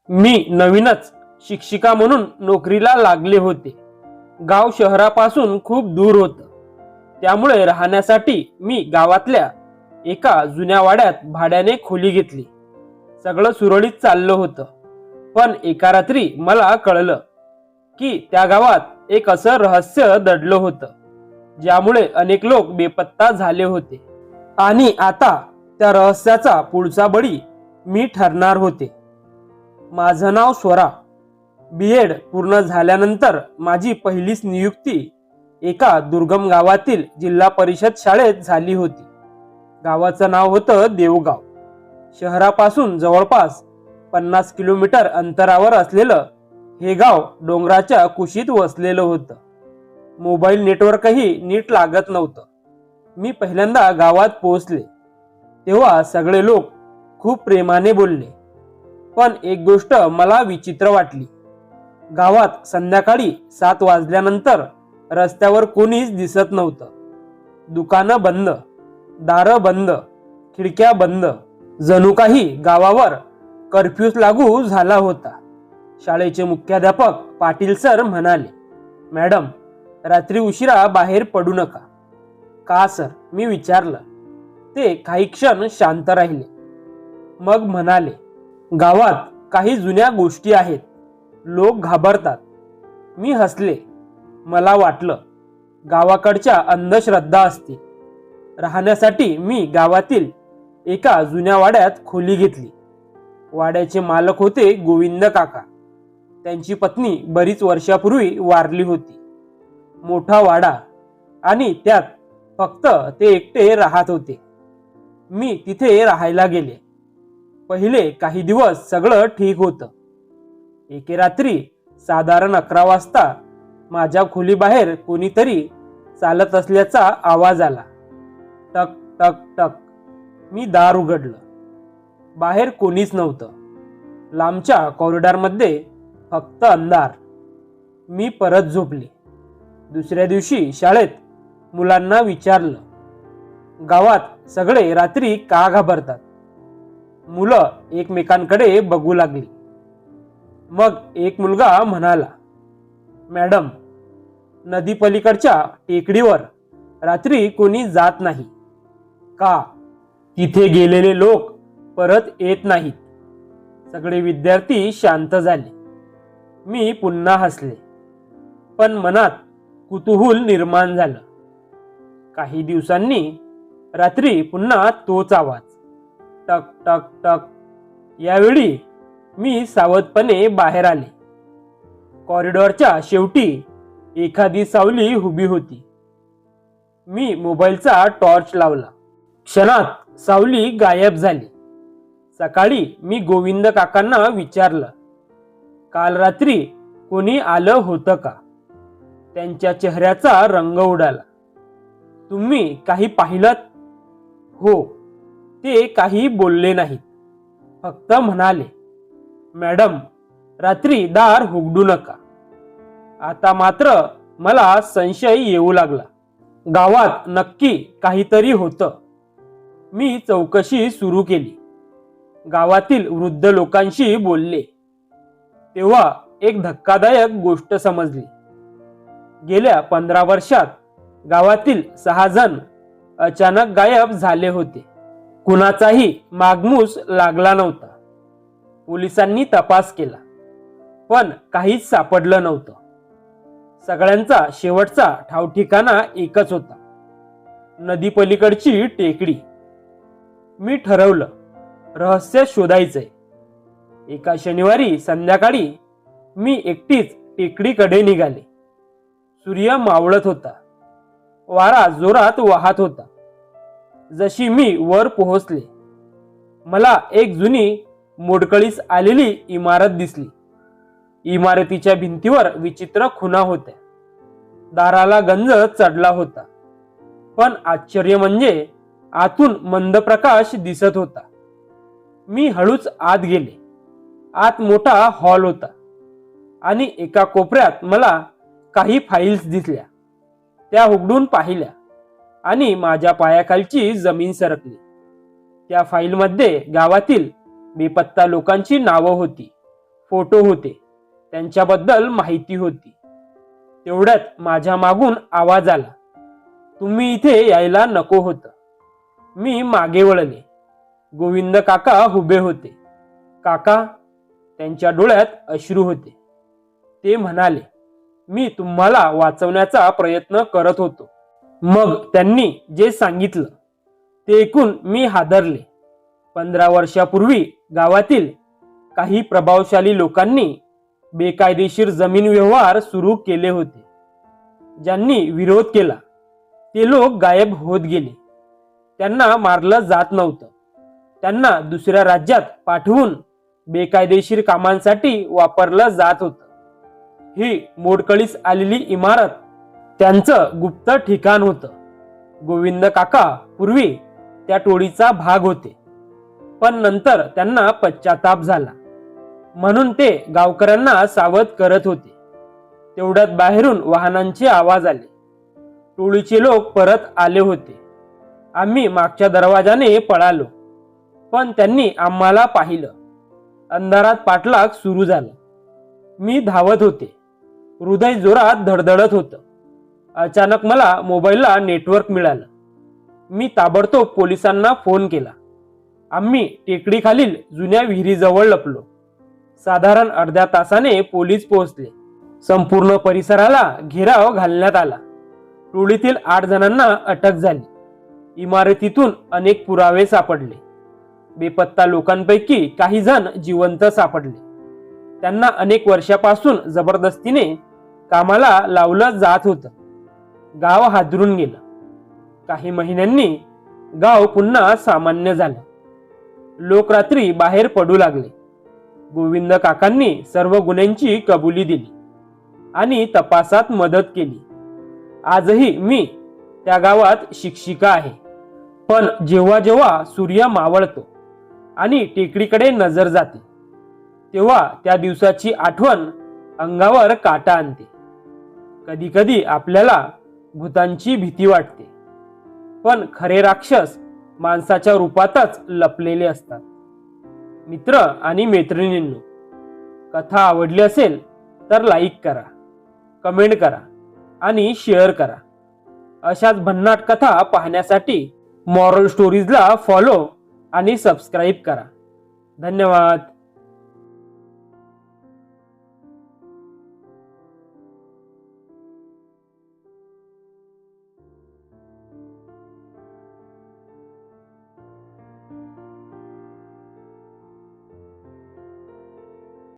मी नवीनच शिक्षिका म्हणून नोकरीला लागले होते. गाव शहरापासून खूप दूर होतं. त्यामुळे राहण्यासाठी मी गावातल्या एका जुन्या वाड्यात भाड्याने खोली घेतली. सगळं सुरळीत चाललं होतं. पण एका रात्री मला कळलं की त्या गावात एक असं रहस्य दडलं होतं, ज्यामुळे अनेक लोक बेपत्ता झाले होते. आणि आता त्या रहस्याचा पुढचा बळी मी ठरणार होते. माझं नाव स्वरा. बीएड पूर्ण झाल्यानंतर माझी पहिलीच नियुक्ती एका दुर्गम गावातील जिल्हा परिषद शाळेत झाली होती. गावाचं नाव होतं देवगाव. शहरापासून जवळपास 50 किलोमीटर अंतरावर असलेलं हे गाव डोंगराच्या कुशीत वसलेलं होतं. मोबाईल नेटवर्कही नीट लागत नव्हतं. मी पहिल्यांदा गावात पोहोचले तेव्हा सगळे लोक खूप प्रेमाने बोलले. पण एक गोष्ट मला विचित्र वाटली. गावात संध्याकाळी 7 वाजल्यानंतर रस्त्यावर कोणीच दिसत नव्हतं. दुकानं बंद, दारं बंद, खिडक्या बंद. जणू काही गावावर कर्फ्यू लागू झाला होता. शाळेचे मुख्याध्यापक पाटील सर म्हणाले, "मॅडम, रात्री उशिरा बाहेर पडू नका." "का सर?" मी विचारलं. ते काही क्षण शांत राहिले. मग म्हणाले, "गावात काही जुन्या गोष्टी आहेत. लोक घाबरतात." मी हसले. मला वाटलं गावाकडच्या अंधश्रद्धा असतील. राहण्यासाठी मी गावातील एका जुन्या वाड्यात खोली घेतली. वाड्याचे मालक होते गोविंद काका. त्यांची पत्नी बरीच वर्षापूर्वी वारली होती. मोठा वाडा आणि त्यात फक्त ते एकटे राहत होते. मी तिथे राहायला गेले. पहिले काही दिवस सगळं ठीक होतं. एके रात्री साधारण 11 वाजता माझ्या खोलीबाहेर कोणीतरी चालत असल्याचा आवाज आला. टक टक टक. मी दार उघडलं. बाहेर कोणीच नव्हतं. लांबच्या कॉरिडॉरमध्ये फक्त अंधार. मी परत झोपले. दुसऱ्या दिवशी शाळेत मुलांना विचारलं, गावात सगळे रात्री का घाबरतात? मुलं एकमेकांकडे बघू लागली. मग एक मुलगा म्हणाला, "मॅडम, नदी पलीकडच्या टेकडीवर रात्री कोणी जात नाही." "का?" "तिथे गेलेले लोक परत येत नाहीत." सगळे विद्यार्थी शांत झाले. मी पुन्हा हसले. पण मनात कुतूहल निर्माण झालं. काही दिवसांनी रात्री पुन्हा तोच आवाज, टक टक टक. यावेळी मी सावधपणे बाहेर आले. कॉरिडॉरच्या शेवटी एखादी सावली उभी होती. मी मोबाईलचा टॉर्च लावला. क्षणात सावली गायब झाली. सकाळी मी गोविंद काकांना विचारलं, "काल रात्री कोणी आलं होतं का?" त्यांच्या चेहऱ्याचा रंग उडाला. "तुम्ही काही पाहिलं?" "हो." ते काही बोलले नाहीत. फक्त म्हणाले, "मॅडम, रात्री दार उघडू नका." आता मात्र मला संशय येऊ लागला. गावात नक्की काहीतरी होतं. मी चौकशी सुरू केली. गावातील वृद्ध लोकांशी बोलले. तेव्हा एक धक्कादायक गोष्ट समजली. गेल्या 15 वर्षात गावातील 6 जण अचानक गायब झाले होते. कुणाचाही मागमूस लागला नव्हता. पोलिसांनी तपास केला, पण काहीच सापडलं नव्हतं. सगळ्यांचा शेवटचा ठावठिकाणा एकच होता, नदी पलीकडची टेकडी. मी ठरवलं, रहस्य शोधायचंय. एका शनिवारी संध्याकाळी मी एकटीच टेकडीकडे निघाले. सूर्य मावळत होता. वारा जोरात वाहत होता. जशी मी वर पोहोचले, मला एक जुनी मोडकळीस आलेली इमारत दिसली. इमारतीच्या भिंतीवर विचित्र खुणा होत्या. दाराला गंज चढला होता. पण आश्चर्य म्हणजे आतून मंद प्रकाश दिसत होता. मी हळूच आत गेले. आत मोठा हॉल होता आणि एका कोपऱ्यात मला काही फाईल्स दिसल्या. त्या उघडून पाहिल्या आणि माझ्या पायाखालची जमीन सरकली. त्या फाईलमध्ये गावातील बेपत्ता लोकांची नावं होती. फोटो होते, त्यांच्याबद्दल माहिती होती. तेवढ्यात माझ्या मागून आवाज आला, तुम्ही इथे यायला नको होतं. मी मागे वळले. गोविंद काका उभे होते. काका, त्यांच्या डोळ्यात अश्रू होते. ते म्हणाले, मी तुम्हाला वाचवण्याचा प्रयत्न करत होतो. मग त्यांनी जे सांगितलं ते ऐकून मी हादरले. 15 वर्षापूर्वी गावातील काही प्रभावशाली लोकांनी बेकायदेशीर जमीन व्यवहार सुरू केले होते. ज्यांनी विरोध केला ते लोक गायब होत गेले. त्यांना मारलं जात नव्हतं. त्यांना दुसऱ्या राज्यात पाठवून बेकायदेशीर कामांसाठी वापरलं जात होतं. ही मोडकळीस आलेली इमारत त्यांचं गुप्त ठिकाण होतं. गोविंद काका पूर्वी त्या टोळीचा भाग होते, पण नंतर त्यांना पश्चाताप झाला. म्हणून ते गावकऱ्यांना सावध करत होते. तेवढ्यात बाहेरून वाहनांचे आवाज आले. टोळीचे लोक परत आले होते. आम्ही मागच्या दरवाजाने पळालो, पण त्यांनी आम्हाला पाहिलं. अंधारात पाठलाग सुरू झाला. मी धावत होते. हृदय जोरात धडधडत होतं. अचानक मला मोबाईलला नेटवर्क मिळालं. मी ताबडतोब पोलिसांना फोन केला. आम्ही टेकडीखालील जुन्या विहिरीजवळ लपलो. साधारण अर्ध्या तासाने पोलीस पोहोचले. संपूर्ण परिसराला घेराव घालण्यात आला. टोळीतील 8 जणांना अटक झाली. इमारतीतून अनेक पुरावे सापडले. बेपत्ता लोकांपैकी काही जण जिवंत सापडले. त्यांना अनेक वर्षापासून जबरदस्तीने कामाला लावलं जात होतं. गाव हादरून गेलं. काही महिन्यांनी गाव पुन्हा सामान्य झालं. लोक रात्री बाहेर पडू लागले. गोविंद काकांनी सर्व गुन्ह्यांची कबुली दिली आणि तपासात मदत केली. आजही मी त्या गावात शिक्षिका आहे. पण जेव्हा जेव्हा सूर्य मावळतो आणि टेकडीकडे नजर जाते, तेव्हा त्या दिवसाची आठवण अंगावर काटा आणते. कधी कधी आपल्याला भूतांची भीती वाटते, पण खरे राक्षस माणसाच्या रूपातच लपलेले असतात. मित्र आणि मैत्रिणींनो, कथा आवडली असेल तर लाईक करा, कमेंट करा आणि शेअर करा. अशाच भन्नाट कथा पाहण्यासाठी मॉरल स्टोरीजला फॉलो आणि सबस्क्राईब करा. धन्यवाद.